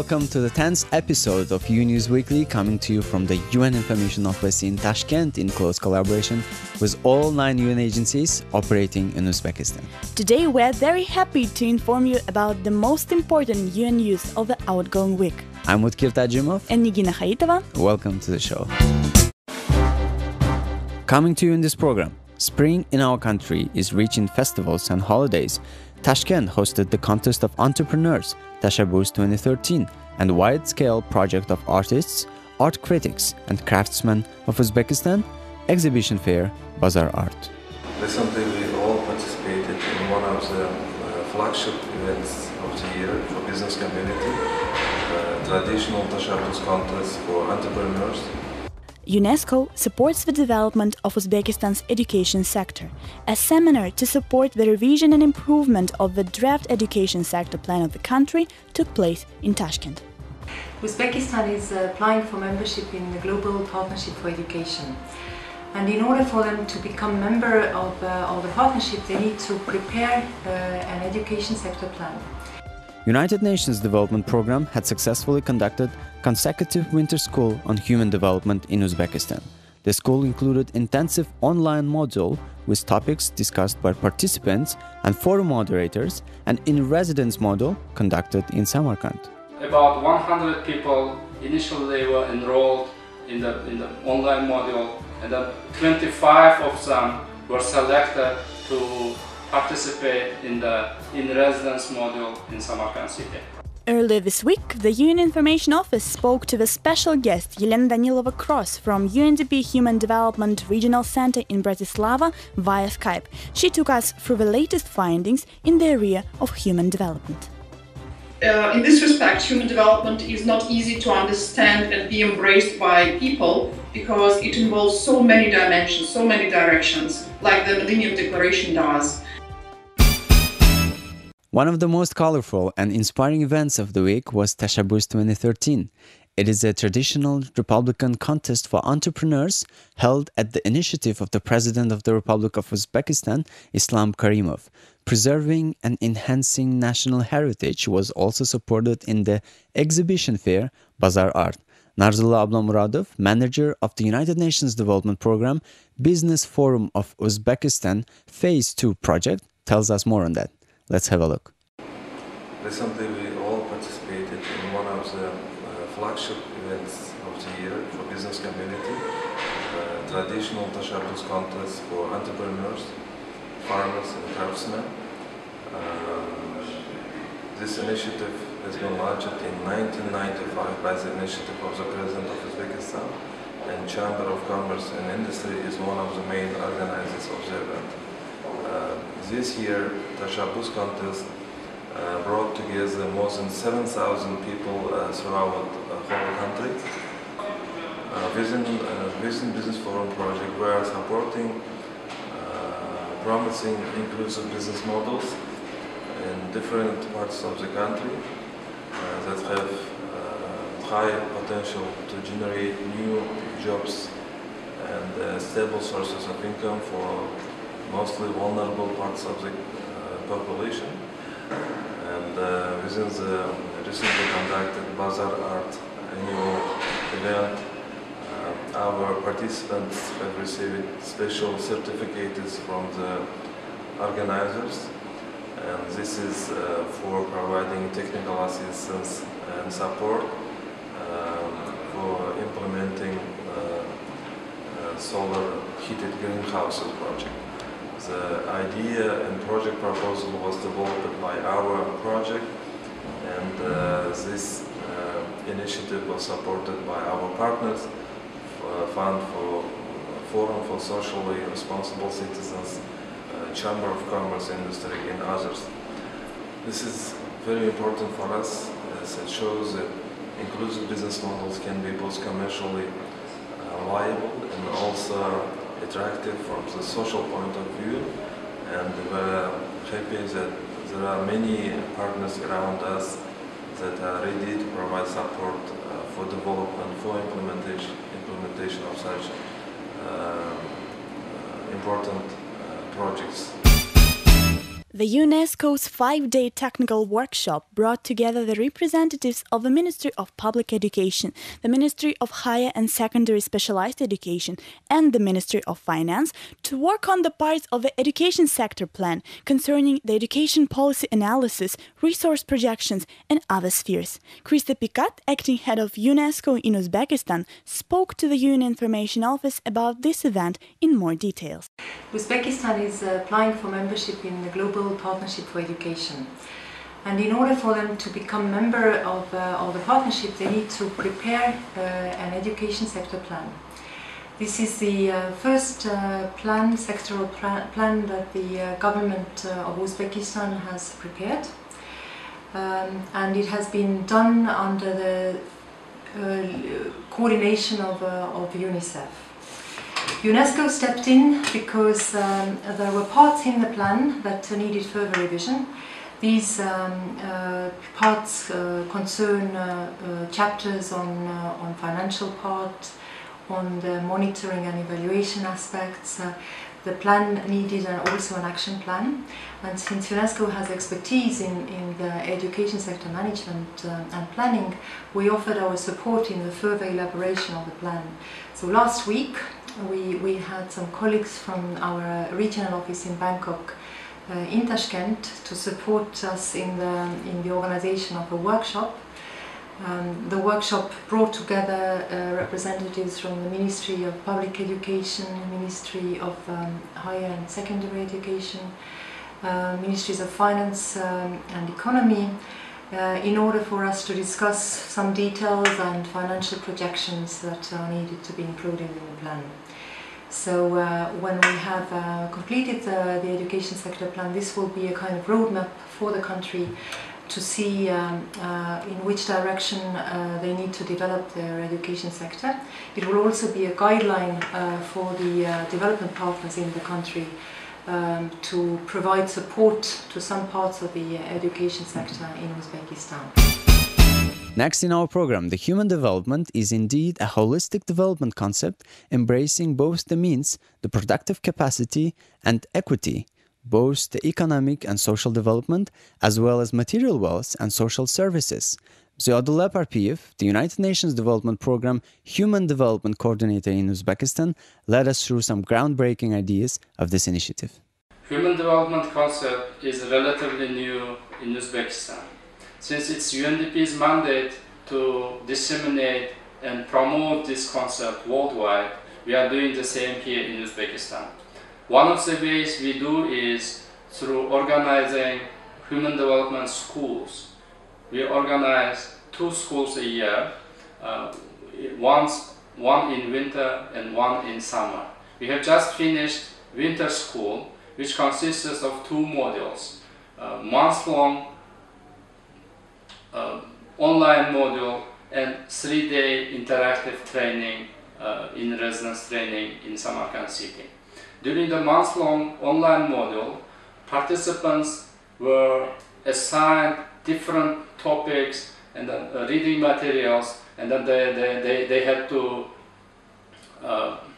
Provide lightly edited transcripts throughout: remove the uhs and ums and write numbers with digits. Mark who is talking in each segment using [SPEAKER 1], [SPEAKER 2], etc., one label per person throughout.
[SPEAKER 1] Welcome to the 10th episode of UNews Weekly, coming to you from the UN Information Office in Tashkent in close collaboration with all 9 UN agencies operating in Uzbekistan.
[SPEAKER 2] Today we are very happy to inform you about the most important UN news of the outgoing week.
[SPEAKER 1] I'm Utkir Tajimov
[SPEAKER 2] And Nigina Haitova.
[SPEAKER 1] Welcome to the show. Coming to you in this program, spring in our country is reaching festivals and holidays. Tashkent hosted the Contest of Entrepreneurs, Tashabbus 2013, and wide-scale project of artists, art critics, and craftsmen of Uzbekistan, exhibition fair, Bazaar Art.
[SPEAKER 3] Recently, we all participated in one of the flagship events of the year for business community, traditional Tashabbus contest for entrepreneurs.
[SPEAKER 2] UNESCO supports the development of Uzbekistan's education sector. A seminar to support the revision and improvement of the draft education sector plan of the country took place in Tashkent.
[SPEAKER 4] Uzbekistan is applying for membership in the Global Partnership for Education. And in order for them to become member of the partnership, they need to prepare an education sector plan.
[SPEAKER 1] United Nations Development Programme had successfully conducted consecutive winter school on human development in Uzbekistan. The school included intensive online module with topics discussed by participants and forum moderators, and in-residence module conducted in Samarkand.
[SPEAKER 5] About 100 people initially were enrolled in the online module, and then 25 of them were selected to participate in the in-residence module in Samarkand city.
[SPEAKER 2] Earlier this week, the UN Information Office spoke to the special guest Yelena Danilova-Kross from UNDP Human Development Regional Center in Bratislava via Skype. She took us through the latest findings in the area of human development.
[SPEAKER 6] In this respect, human development is not easy to understand and be embraced by people because it involves so many dimensions, so many directions, like the Millennium Declaration does.
[SPEAKER 1] One of the most colorful and inspiring events of the week was Tashabbus 2013. It is a traditional Republican contest for entrepreneurs held at the initiative of the President of the Republic of Uzbekistan, Islam Karimov. Preserving and enhancing national heritage was also supported in the exhibition fair Bazaar Art. Narzullah Ablamuradov, manager of the United Nations Development Programme Business Forum of Uzbekistan Phase 2 project, tells us more on that. Let's have a look.
[SPEAKER 3] Recently, we all participated in one of the flagship events of the year for business community, traditional Tashabbus contest for entrepreneurs, farmers and craftsmen. This initiative has been launched in 1995 by the initiative of the President of Uzbekistan, and Chamber of Commerce and Industry is one of the main organizers of the event. This year, Tashabbus contest brought together more than 7,000 people throughout the whole country. Within Business Forum project, we are supporting promising inclusive business models in different parts of the country that have high potential to generate new jobs and stable sources of income for mostly vulnerable parts of the population. And within the recently conducted Bazaar Art annual event, our participants have received special certificates from the organizers, and this is for providing technical assistance and support for implementing solar heated greenhouses project. The idea and project proposal was developed by our project, and this initiative was supported by our partners, Fund for Forum for Socially Responsible Citizens, Chamber of Commerce, Industry, and others. This is very important for us as it shows that inclusive business models can be both commercially viable and also attractive from the social point of view, and we're happy that there are many partners around us that are ready to provide support for development, for implementation of such important projects.
[SPEAKER 2] The UNESCO's 5-day technical workshop brought together the representatives of the Ministry of Public Education, the Ministry of Higher and Secondary Specialized Education, and the Ministry of Finance to work on the parts of the education sector plan concerning the education policy analysis, resource projections, and other spheres. Krista Pikat, acting head of UNESCO in Uzbekistan, spoke to the UN Information Office about this event in more details.
[SPEAKER 4] Uzbekistan is applying for membership in the Global Partnership for Education. And in order for them to become member of the partnership, they need to prepare an education sector plan. This is the first sectoral plan that the government of Uzbekistan has prepared. And it has been done under the coordination of UNICEF. UNESCO stepped in because there were parts in the plan that needed further revision. These parts concern chapters on financial part, on the monitoring and evaluation aspects. The plan needed also an action plan, and since UNESCO has expertise in the education sector management and planning, we offered our support in the further elaboration of the plan. So last week we had some colleagues from our regional office in Bangkok in Tashkent to support us in the organization of a workshop. The workshop brought together representatives from the Ministry of Public Education, Ministry of Higher and Secondary Education, Ministries of Finance and Economy, in order for us to discuss some details and financial projections that are needed to be included in the plan. So when we have completed the education sector plan, this will be a kind of roadmap for the country to see in which direction they need to develop their education sector. It will also be a guideline for the development partners in the country to provide support to some parts of the education sector in Uzbekistan.
[SPEAKER 1] Next in our program, the human development is indeed a holistic development concept embracing both the means, the productive capacity, and equity, both the economic and social development, as well as material wealth and social services. Ziaullah Parpiyev, the United Nations Development Programme Human Development Coordinator in Uzbekistan, led us through some groundbreaking ideas of this initiative.
[SPEAKER 5] Human development concept is relatively new in Uzbekistan. Since it's UNDP's mandate to disseminate and promote this concept worldwide, we are doing the same here in Uzbekistan. One of the ways we do is through organizing human development schools. We organize 2 schools a year, one in winter and one in summer. We have just finished winter school, which consists of 2 modules, month-long online module and 3-day interactive training in residence training in Samarkand city. During the month-long online module, participants were assigned different topics and reading materials, and then they had to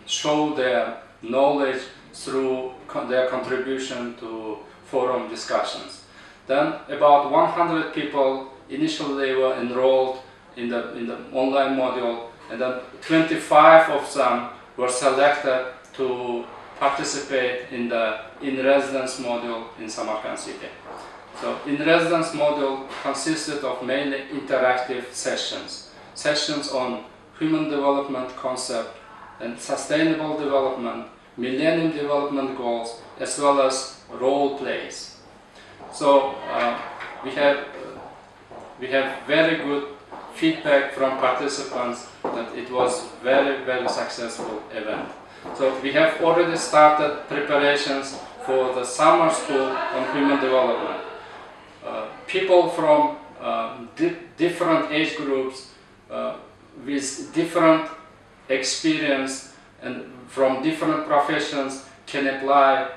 [SPEAKER 5] show their knowledge through their contribution to forum discussions. Then about 100 people initially were enrolled in the online module, and then 25 of them were selected to participate in the in-residence module in Samarkand city. So in-residence module consisted of mainly interactive sessions on human development concept and sustainable development, Millennium Development Goals, as well as role plays. So we have very good feedback from participants that it was very, very successful event. So we have already started preparations for the summer school on human development. People from different age groups with different experience and from different professions can apply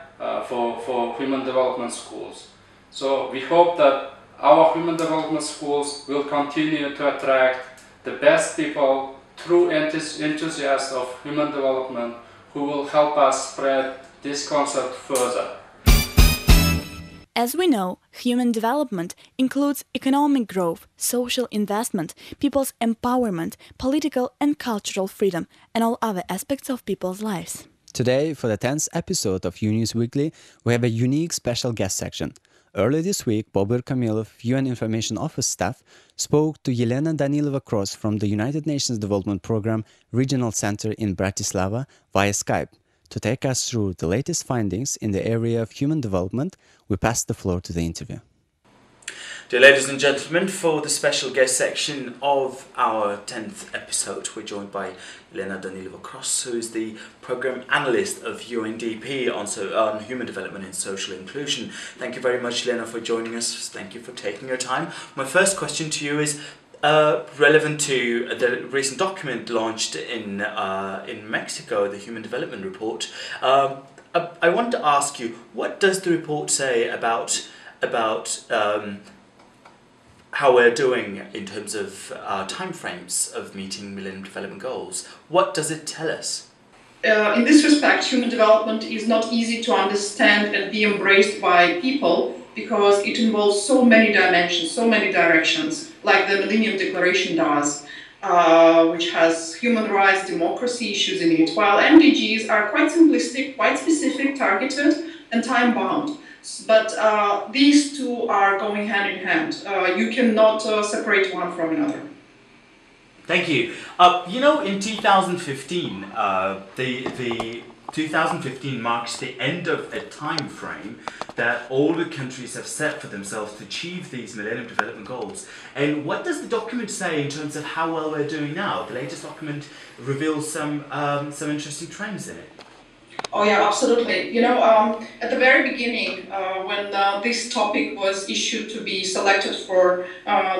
[SPEAKER 5] for human development schools. So we hope that our human development schools will continue to attract the best people, true enthusiasts of human development, who will help us spread this concept further.
[SPEAKER 2] As we know, human development includes economic growth, social investment, people's empowerment, political and cultural freedom, and all other aspects of people's lives.
[SPEAKER 1] Today, for the 10th episode of UNews Weekly, we have a unique special guest section. Earlier this week, Bobir Kamilov, UN Information Office staff, spoke to Yelena Danilova-Kross from the United Nations Development Programme Regional Center in Bratislava via Skype. To take us through the latest findings in the area of human development, we pass the floor to the interview.
[SPEAKER 7] Dear ladies and gentlemen, for the special guest section of our 10th episode, we're joined by Yelena Danilova-Kross, who is the Programme Analyst of UNDP on Human Development and Social Inclusion. Thank you very much, Yelena, for joining us. Thank you for taking your time. My first question to you is relevant to the recent document launched in Mexico, the Human Development Report. I want to ask you, what does the report say about how we're doing in terms of timeframes of meeting Millennium Development Goals? What does it tell us?
[SPEAKER 6] In this respect, human development is not easy to understand and be embraced by people because it involves so many dimensions, so many directions, like the Millennium Declaration does, which has human rights, democracy issues in it, while MDGs are quite simplistic, quite specific, targeted, and time-bound. But these two are going hand in hand. You cannot separate one from another.
[SPEAKER 7] Thank you. In 2015, the 2015 marks the end of a time frame that all the countries have set for themselves to achieve these Millennium Development Goals. And what does the document say in terms of how well we're doing now? The latest document reveals some interesting trends in it.
[SPEAKER 6] Oh yeah, absolutely. At the very beginning, when this topic was issued to be selected for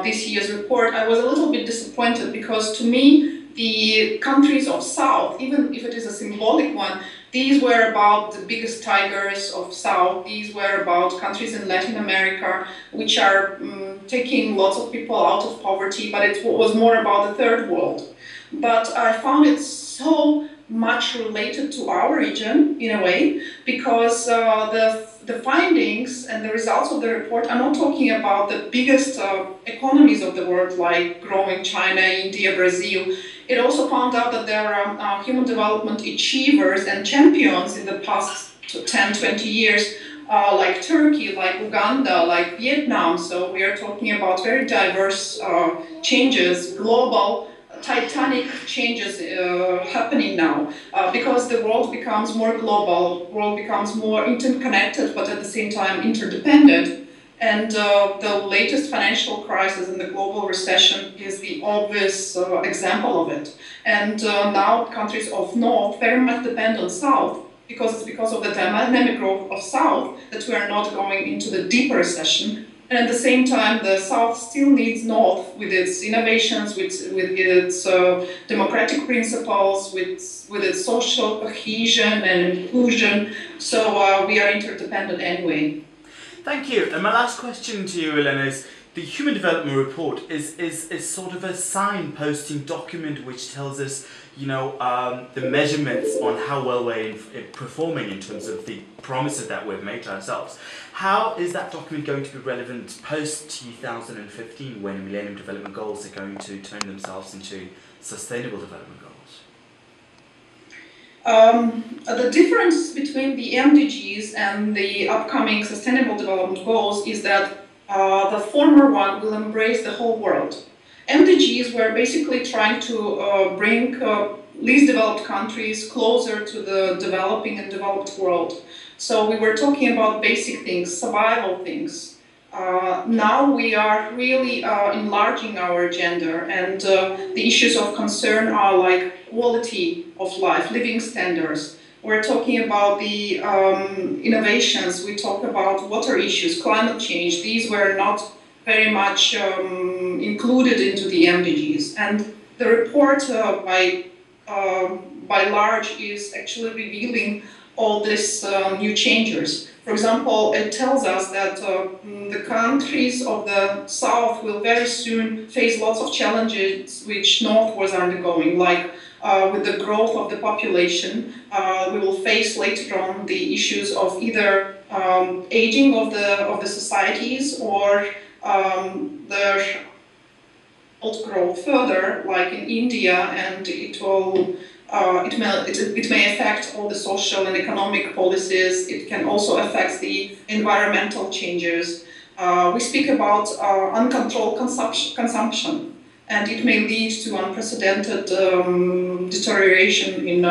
[SPEAKER 6] this year's report, I was a little bit disappointed because to me, the countries of South, even if it is a symbolic one, these were about the biggest tigers of South. These were about countries in Latin America, which are taking lots of people out of poverty, but it was more about the third world. But I found it so much related to our region in a way, because the findings and the results of the report are not talking about the biggest economies of the world like growing China, India, Brazil. It also found out that there are human development achievers and champions in the past 10, 20 years, like Turkey, like Uganda, like Vietnam. So we are talking about very diverse changes, global titanic changes happening now because the world becomes more global, world becomes more interconnected, but at the same time interdependent. And the latest financial crisis and the global recession is the obvious example of it. And now countries of North very much depend on South because it's because of the dynamic growth of South that we are not going into the deeper recession. And at the same time, the South still needs North with its innovations, with its democratic principles, with its social cohesion and inclusion. So we are interdependent anyway.
[SPEAKER 7] Thank you. And my last question to you, Elena, is the Human Development Report is sort of a signposting document which tells us, the measurements on how well we're performing in terms of the promises that we've made to ourselves. How is that document going to be relevant post-2015 when Millennium Development Goals are going to turn themselves into Sustainable Development Goals?
[SPEAKER 6] The difference between the MDGs and the upcoming Sustainable Development Goals is that the former one will embrace the whole world. MDGs were basically trying to bring least developed countries closer to the developing and developed world. So we were talking about basic things, survival things. Now we are really enlarging our agenda, and the issues of concern are like quality of life, living standards. We're talking about the innovations, we talk about water issues, climate change. These were not very much included into the MDGs. And the report by large is actually revealing all these new changes. For example, it tells us that the countries of the South will very soon face lots of challenges which North was undergoing, like with the growth of the population, we will face later on the issues of either aging of the societies, or their grow further, like in India, and it may affect all the social and economic policies. It can also affect the environmental changes. We speak about uncontrolled consumption, and it may lead to unprecedented deterioration in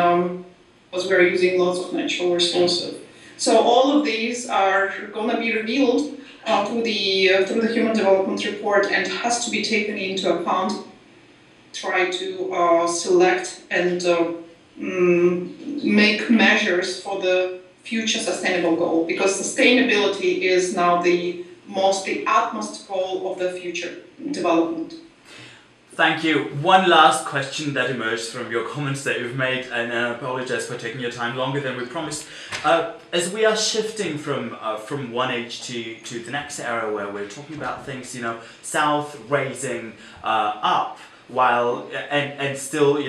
[SPEAKER 6] because we're using lots of natural resources. So all of these are going to be revealed through the Human Development Report, and has to be taken into account. Try to select and make measures for the future sustainable goal, because sustainability is now the utmost goal of the future development.
[SPEAKER 7] Thank you. One last question that emerged from your comments that you've made, and I apologize for taking your time longer than we promised. As we are shifting from one age to the next era, where we're talking about things, South raising up, while and still,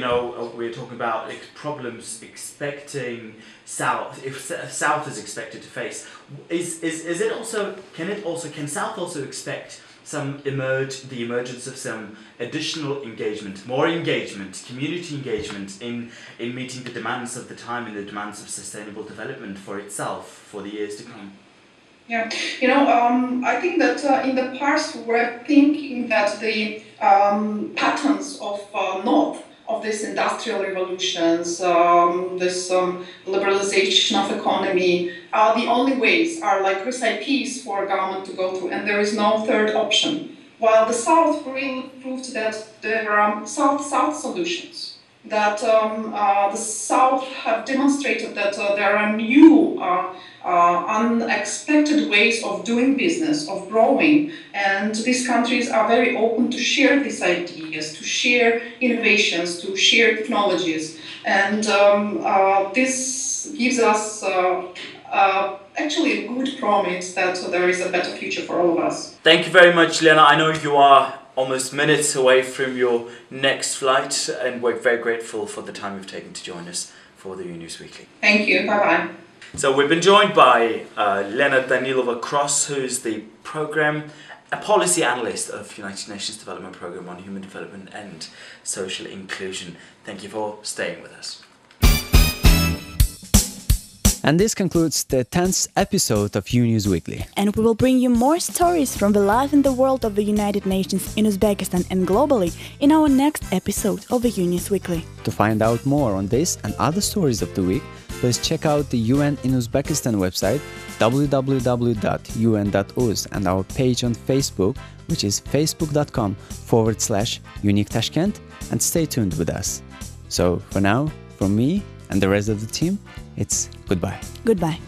[SPEAKER 7] we're talking about problems expecting South, if South is expected to face. Is it also? Can South also expect the emergence of some additional engagement, more engagement, community engagement in meeting the demands of the time and the demands of sustainable development for itself for the years to come?
[SPEAKER 6] Yeah, I think that in the past we're thinking that the patterns of North, of these industrial revolutions, this liberalization of economy, are the only ways, are like recipes for a government to go through, and there is no third option. While the South really proved that there are South-South solutions, that the South have demonstrated that there are new, unexpected ways of doing business, of growing, and these countries are very open to share these ideas, to share innovations, to share technologies, and this gives us actually a good promise that there is a better future for all of us.
[SPEAKER 7] Thank you very much, Lena. I know you are almost minutes away from your next flight, and we're very grateful for the time you've taken to join us for the UNews Weekly.
[SPEAKER 6] Thank you. Bye-bye.
[SPEAKER 7] So we've been joined by Lena Danilova-Cross, who's the a policy analyst of United Nations Development Programme on Human Development and Social Inclusion. Thank you for staying with us.
[SPEAKER 1] And this concludes the 10th episode of UNews Weekly.
[SPEAKER 2] And we will bring you more stories from the life in the world of the United Nations in Uzbekistan and globally in our next episode of the UNews Weekly.
[SPEAKER 1] To find out more on this and other stories of the week, please check out the UN in Uzbekistan website www.un.uz and our page on Facebook, which is facebook.com/Unique Tashkent, and stay tuned with us. So for now, from me and the rest of the team, it's goodbye.
[SPEAKER 2] Goodbye.